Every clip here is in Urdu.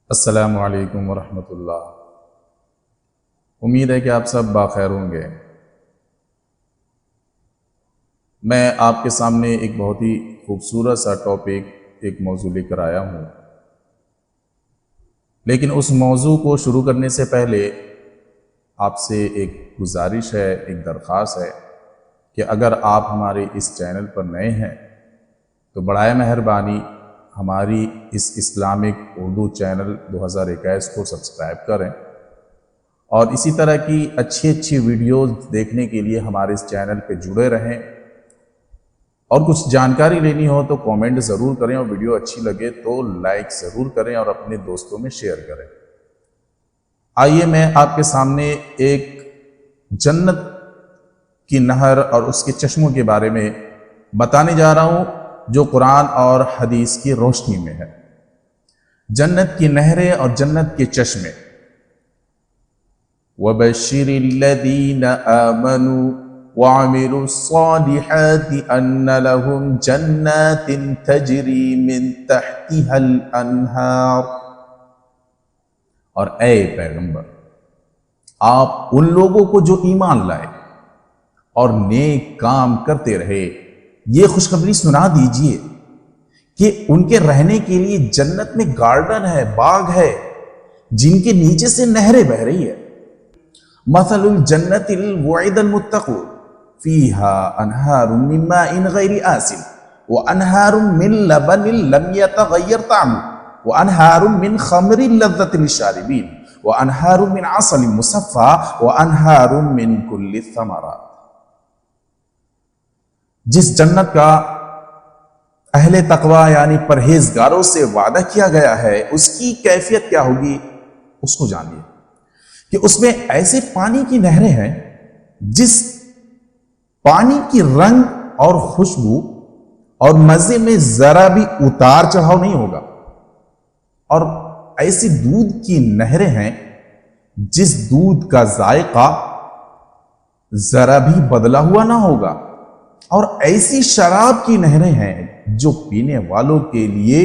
السلام علیکم ورحمۃ اللہ۔ امید ہے کہ آپ سب باخیر ہوں گے۔ میں آپ کے سامنے ایک بہت ہی خوبصورت سا ٹاپک، ایک موضوع لے کر آیا ہوں، لیکن اس موضوع کو شروع کرنے سے پہلے آپ سے ایک گزارش ہے، ایک درخواست ہے کہ اگر آپ ہمارے اس چینل پر نئے ہیں تو برائے مہربانی ہماری اس اسلامک اردو چینل 2021 کو سبسکرائب کریں، اور اسی طرح کی اچھی ویڈیوز دیکھنے کے لیے ہمارے اس چینل پہ جڑے رہیں، اور کچھ جانکاری لینی ہو تو کامنٹ ضرور کریں، اور ویڈیو اچھی لگے تو لائک ضرور کریں اور اپنے دوستوں میں شیئر کریں۔ آئیے میں آپ کے سامنے ایک جنت کی نہر اور اس کے چشموں کے بارے میں بتانے جا رہا ہوں جو قرآن اور حدیث کی روشنی میں ہے۔ جنت کی نہریں اور جنت کے چشمے۔ وَبَشِّرِ الَّذِينَ آمَنُوا وَعَمِلُوا الصَّالِحَاتِ أَنَّ لَهُمْ جَنَّاتٍ تَجْرِي مِن تَحْتِهَا الْأَنْهَارُ۔ اور اے پیغمبر، آپ ان لوگوں کو جو ایمان لائے اور نیک کام کرتے رہے یہ خوشخبری سنا دیجئے کہ ان کے رہنے کے لیے جنت میں گارڈن ہے، باغ ہے، جن کے نیچے سے نہریں بہ رہی ہے۔ مثل الجنت الوعد المتقون فيها انہار من ماء غیر آسن وانہار من لبن لم يتغیر طعمه وانہار من خمر لذة للشاربین وانہار من عسل مصفى وانہار من كل الثمرات۔ جس جنت کا اہل تقوی یعنی پرہیزگاروں سے وعدہ کیا گیا ہے اس کی کیفیت کیا ہوگی اس کو جانیے کہ اس میں ایسے پانی کی نہریں ہیں جس پانی کی رنگ اور خوشبو اور مزے میں ذرا بھی اتار چڑھاؤ نہیں ہوگا، اور ایسی دودھ کی نہریں ہیں جس دودھ کا ذائقہ ذرا بھی بدلا ہوا نہ ہوگا، اور ایسی شراب کی نہریں ہیں جو پینے والوں کے لیے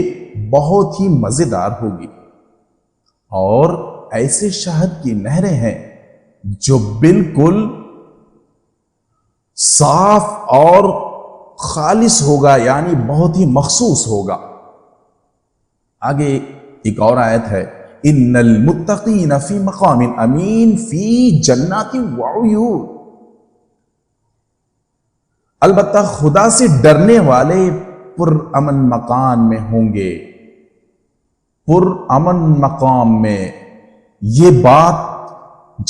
بہت ہی مزیدار ہوگی، اور ایسے شہد کی نہریں ہیں جو بالکل صاف اور خالص ہوگا، یعنی بہت ہی مخصوص ہوگا۔ آگے ایک اور آیت ہے، ان المتقین فی مقام امین فی جنات وعیون۔ البتہ خدا سے ڈرنے والے پرامن مکان میں ہوں گے، پرامن مقام میں۔ یہ بات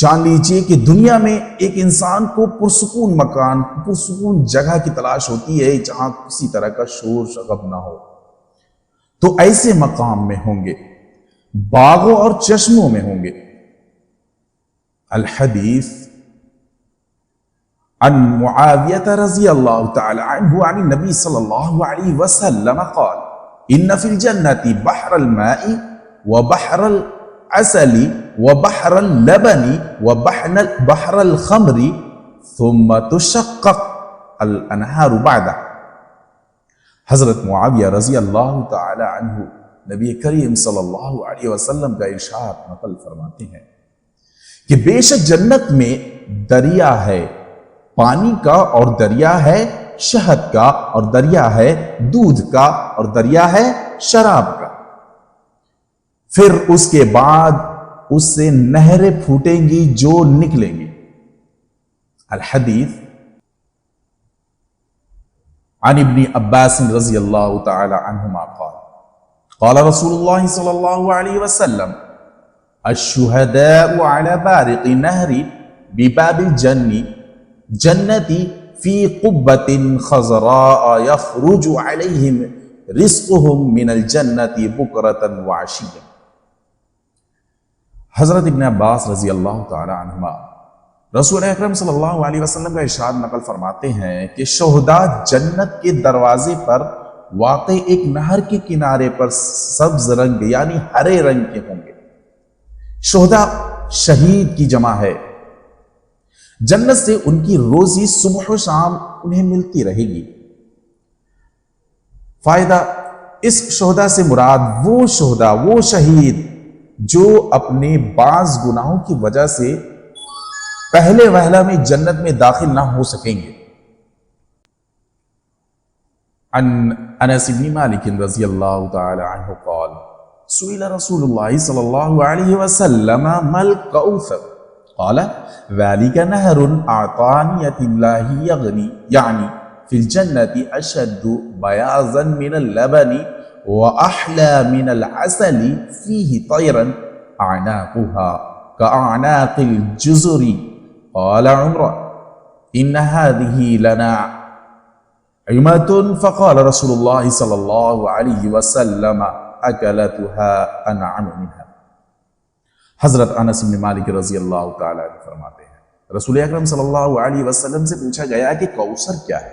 جان لیجئے کہ دنیا میں ایک انسان کو پرسکون مکان، پرسکون جگہ کی تلاش ہوتی ہے جہاں کسی طرح کا شور شغب نہ ہو، تو ایسے مقام میں ہوں گے، باغوں اور چشموں میں ہوں گے۔ الحدیث عن معاویہ رضی اللہ تعالی عنہ عن النبی صلی اللہ علیہ وسلم قال ان فی الجنة بحر الماء وبحر العسل وبحر اللبن وبحر الخمر ثم تشقق الانہار بعدہ۔ حضرت معاویہ رضی اللہ تعالی عنہ نبی کریم صلی اللہ علیہ وسلم کا ارشاد نقل فرماتے ہیں کہ بے شک جنت میں دریا ہے پانی کا، اور دریا ہے شہد کا، اور دریا ہے دودھ کا، اور دریا ہے شراب کا، پھر اس کے بعد اس سے نہریں پھوٹیں گی جو نکلیں گی۔ الحدیث عن ابن عباس رضی اللہ تعالی عنہما قال قال رسول اللہ صلی اللہ علیہ وسلم الشہداء علی بارق نہر بباب جنتی فی قبۃ خضراء یخرج علیہم رزقہم من الجنت بکرۃ وعشیا۔ حضرت ابن عباس رضی اللہ تعالی عنہما رسول اکرم صلی اللہ علیہ وسلم کا ارشاد نقل فرماتے ہیں کہ شہداء جنت کے دروازے پر واقع ایک نہر کے کنارے پر سبز رنگ یعنی ہرے رنگ کے ہوں گے۔ شہداء شہید کی جمع ہے۔ جنت سے ان کی روزی صبح و شام انہیں ملتی رہے گی۔ فائدہ اس شہداء سے مراد وہ شہداء، وہ شہید جو اپنے بعض گناہوں کی وجہ سے پہلے وہلہ میں جنت میں داخل نہ ہو سکیں گے۔ عن انس بن مالک رضی اللہ تعالی عنہ قال سئل رسول اللہ صلی اللہ علیہ وسلم ما الکوثر قال ذلك نهر اعطانیت اللہ یغنی یعنی فی الجنة اشد بیاضا من اللبن واحلى من العسل فيه طيرا اعناقها كاعناق الجزر قال عمر ان هذه لنا عمة فقال رسول اللہ صلی اللہ علیہ وسلم اکلتها انعم منها۔ حضرت انس بن مالک رضی اللہ تعالی عنہ فرماتے ہیں رسول اکرم صلی اللہ علیہ وسلم سے پوچھا گیا کہ کوثر کیا ہے؟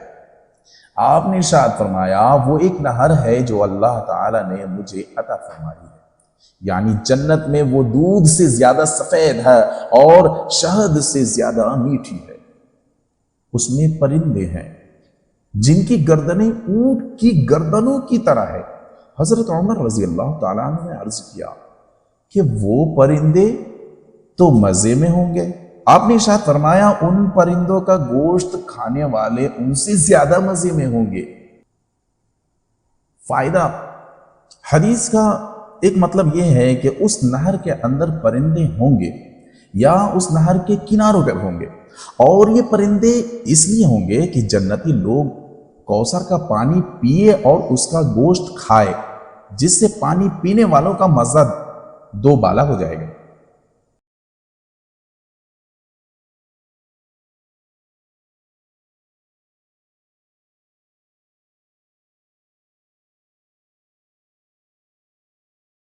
آپ نے ارشاد فرمایا وہ ایک نہر ہے جو اللہ تعالی نے مجھے عطا فرمائی ہے، یعنی جنت میں وہ دودھ سے زیادہ سفید ہے اور شہد سے زیادہ میٹھی ہے۔ اس میں پرندے ہیں جن کی گردنیں اونٹ کی گردنوں کی طرح ہے۔ حضرت عمر رضی اللہ تعالیٰ عنہ نے عرض کیا کہ وہ پرندے تو مزے میں ہوں گے؟ آپ نے ارشاد فرمایا ان پرندوں کا گوشت کھانے والے ان سے زیادہ مزے میں ہوں گے۔ فائدہ حدیث کا ایک مطلب یہ ہے کہ اس نہر کے اندر پرندے ہوں گے یا اس نہر کے کناروں پر ہوں گے، اور یہ پرندے اس لیے ہوں گے کہ جنتی لوگ کوثر کا پانی پیے اور اس کا گوشت کھائے، جس سے پانی پینے والوں کا مزہ دو بالا ہو جائے گا۔